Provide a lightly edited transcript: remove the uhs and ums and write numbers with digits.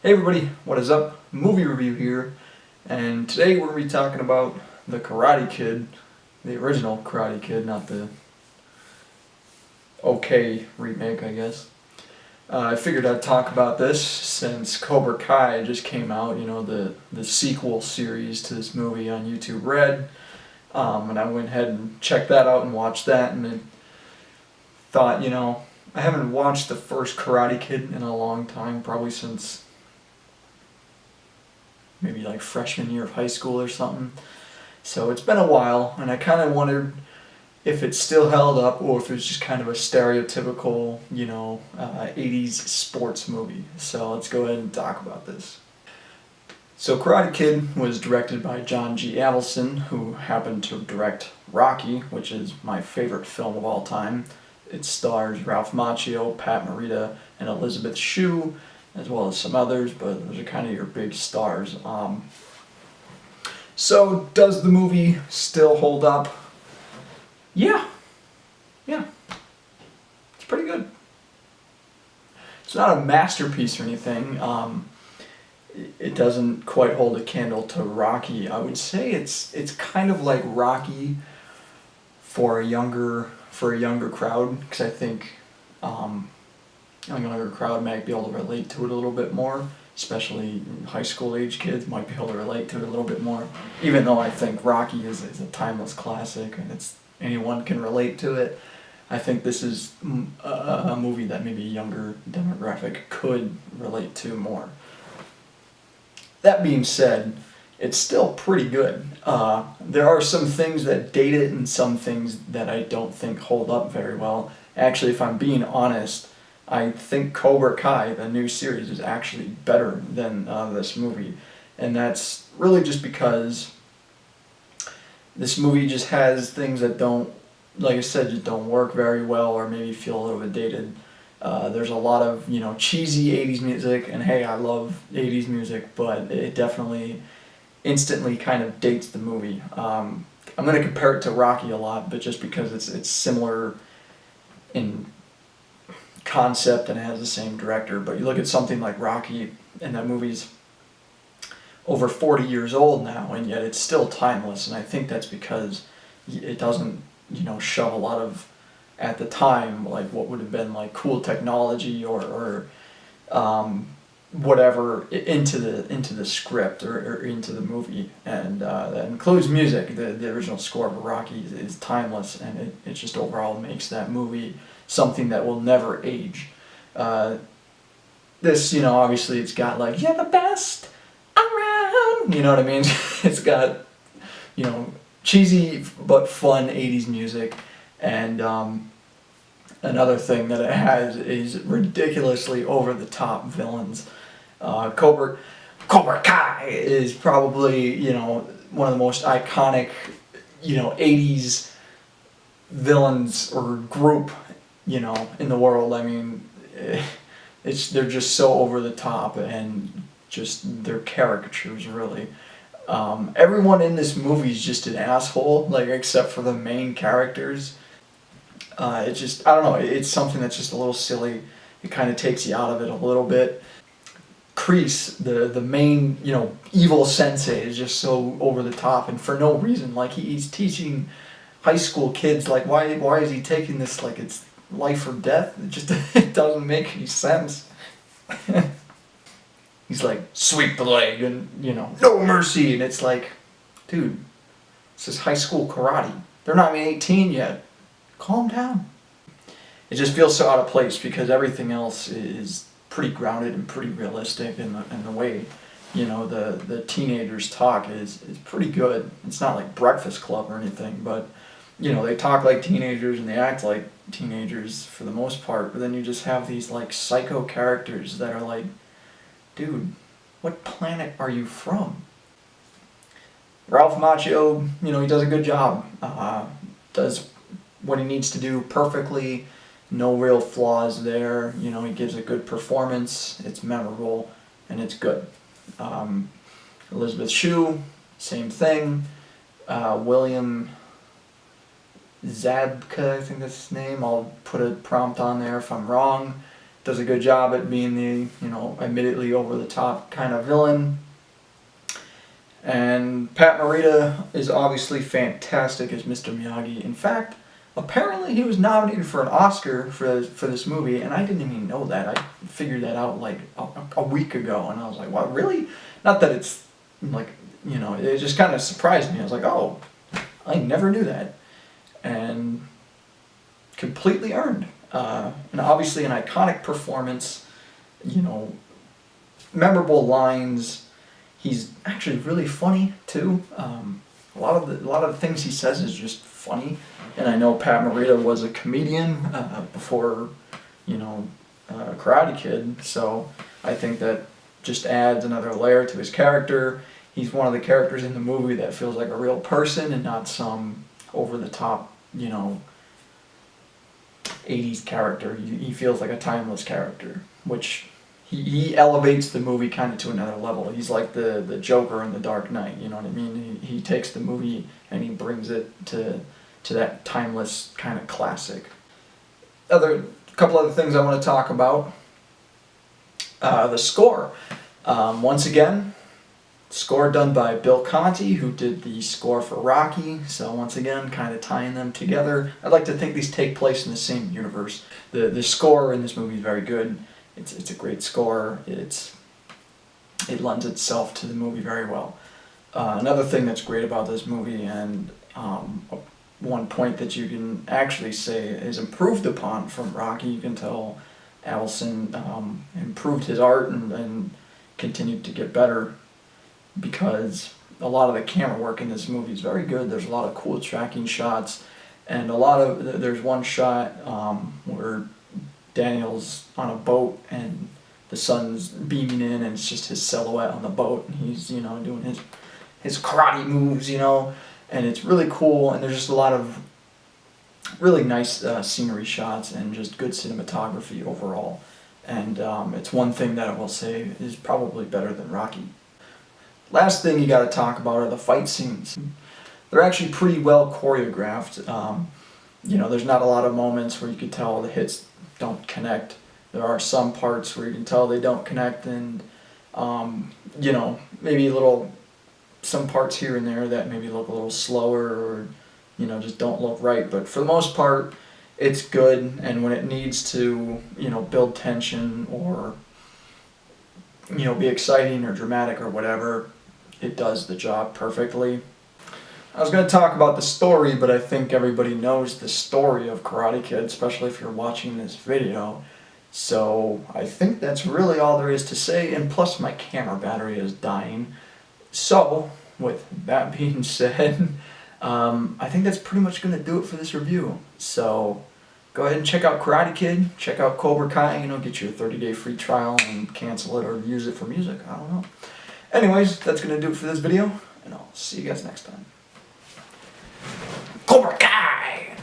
Hey everybody, what is up? Movie review here, and today we're going to be talking about The Karate Kid, the original Karate Kid, not the okay remake, I guess. I figured I'd talk about this since Cobra Kai just came out, the sequel series to this movie on YouTube Red, and I went ahead and checked that out and watched that, and then thought, I haven't watched the first Karate Kid in a long time, probably since maybe like freshman year of high school or something. So it's been a while, and I kind of wondered if it still held up or if it was just kind of a stereotypical, 80s sports movie. So let's go ahead and talk about this. So Karate Kid was directed by John G. Avildsen, who happened to direct Rocky, which is my favorite film of all time. It stars Ralph Macchio, Pat Morita, and Elizabeth Shue, as well as some others, but those are kind of your big stars. So does the movie still hold up? Yeah, it's pretty good. It's not a masterpiece or anything. It doesn't quite hold a candle to Rocky. I would say it's kind of like Rocky for a younger crowd, because I think a younger crowd might be able to relate to it a little bit more, especially high school age kids might be able to relate to it a little bit more, even though I think Rocky is a timeless classic and anyone can relate to it. I think this is a movie that maybe a younger demographic could relate to more. That being said, it's still pretty good. There are some things that date it and some things that I don't think hold up very well. Actually, if I'm being honest, I think Cobra Kai, the new series, is actually better than this movie. And that's really just because this movie just has things that don't, like I said, just don't work very well or maybe feel a little bit dated. There's a lot of, cheesy 80s music, and hey, I love 80s music, but it definitely instantly kind of dates the movie. I'm going to compare it to Rocky a lot, but just because it's similar in concept and it has the same director. But you look at something like Rocky, and that movie's over 40 years old now, and yet it's still timeless, and I think that's because it doesn't, shove a lot of, at the time, like what would have been like cool technology or whatever into the script or into the movie, and that includes music. The original score of Rocky is timeless, and it just overall makes that movie something that will never age. This, obviously it's got like, you're the best around, you know what I mean? It's got, cheesy but fun 80s music, and another thing that it has is ridiculously over-the-top villains. Cobra Kai is probably, one of the most iconic, 80s villains or group, in the world. I mean, they're just so over the top, and just they're caricatures, really. Everyone in this movie is just an asshole, like, except for the main characters. It just, I don't know, it's something that's just a little silly. It kind of takes you out of it a little bit. Kreese, the main, evil sensei, is just so over the top, and for no reason. Like, he's teaching high school kids, like, why is he taking this like it's life or death? It doesn't make any sense. He's like, sweep the leg, and, no mercy, and it's like, dude, this is high school karate. They're not even 18 yet. Calm down. It just feels so out of place because everything else is pretty grounded and pretty realistic, and the way, the teenagers talk is pretty good. It's not like Breakfast Club or anything, but, they talk like teenagers and they act like teenagers for the most part, but then you just have these, like, psycho characters that are like, dude, what planet are you from? Ralph Macchio, he does a good job. Does what he needs to do perfectly. No real flaws there. He gives a good performance. It's memorable, and it's good. Elizabeth Shue, same thing. William Zabka, I think that's his name. I'll put a prompt on there if I'm wrong. does a good job at being the, you know, admittedly over the top kind of villain. And Pat Morita is obviously fantastic as Mr. Miyagi. In fact, apparently he was nominated for an Oscar for this movie, and I didn't even know that. I figured that out like a week ago, and I was like, wow, really? Not that it's like, you know, it just kind of surprised me. I was like, oh, I never knew that. And completely earned. And obviously an iconic performance, you know, memorable lines. He's actually really funny too. A lot of the things he says is just funny. And I know Pat Morita was a comedian before, you know, Karate Kid. So I think that just adds another layer to his character. He's one of the characters in the movie that feels like a real person and not some over the top, you know, 80s character. He feels like a timeless character, which he elevates the movie kind of to another level. He's like the Joker in The Dark Knight, you know what I mean? He takes the movie and he brings it to that timeless kind of classic. Couple other things I want to talk about. The score. Once again, score done by Bill Conti, who did the score for Rocky. So once again, kind of tying them together. I'd like to think these take place in the same universe. The score in this movie is very good. It's a great score. It lends itself to the movie very well. Another thing that's great about this movie, and one point that you can actually say is improved upon from Rocky, you can tell Allison improved his art and continued to get better, because a lot of the camera work in this movie is very good. There's a lot of cool tracking shots, and there's one shot where Daniel's on a boat and the sun's beaming in and it's just his silhouette on the boat, and he's, you know, doing his karate moves, you know, and it's really cool, and there's just a lot of really nice scenery shots and just good cinematography overall. And it's one thing that I will say is probably better than Rocky. Last thing you got to talk about are the fight scenes. They're actually pretty well choreographed. You know, there's not a lot of moments where you can tell the hits don't connect. There are some parts where you can tell they don't connect, and you know, maybe some parts here and there that maybe look a little slower, or, you know, just don't look right. But for the most part, it's good, and when it needs to, you know, build tension or, you know, be exciting or dramatic or whatever, it does the job perfectly. I was going to talk about the story, but I think everybody knows the story of Karate Kid, especially if you're watching this video. So I think that's really all there is to say, and plus my camera battery is dying. So, with that being said, I think that's pretty much going to do it for this review. So, go ahead and check out Karate Kid, check out Cobra Kai, you know, get your 30-day free trial and cancel it or use it for music, I don't know. Anyways, that's going to do it for this video, and I'll see you guys next time. Cobra Kai!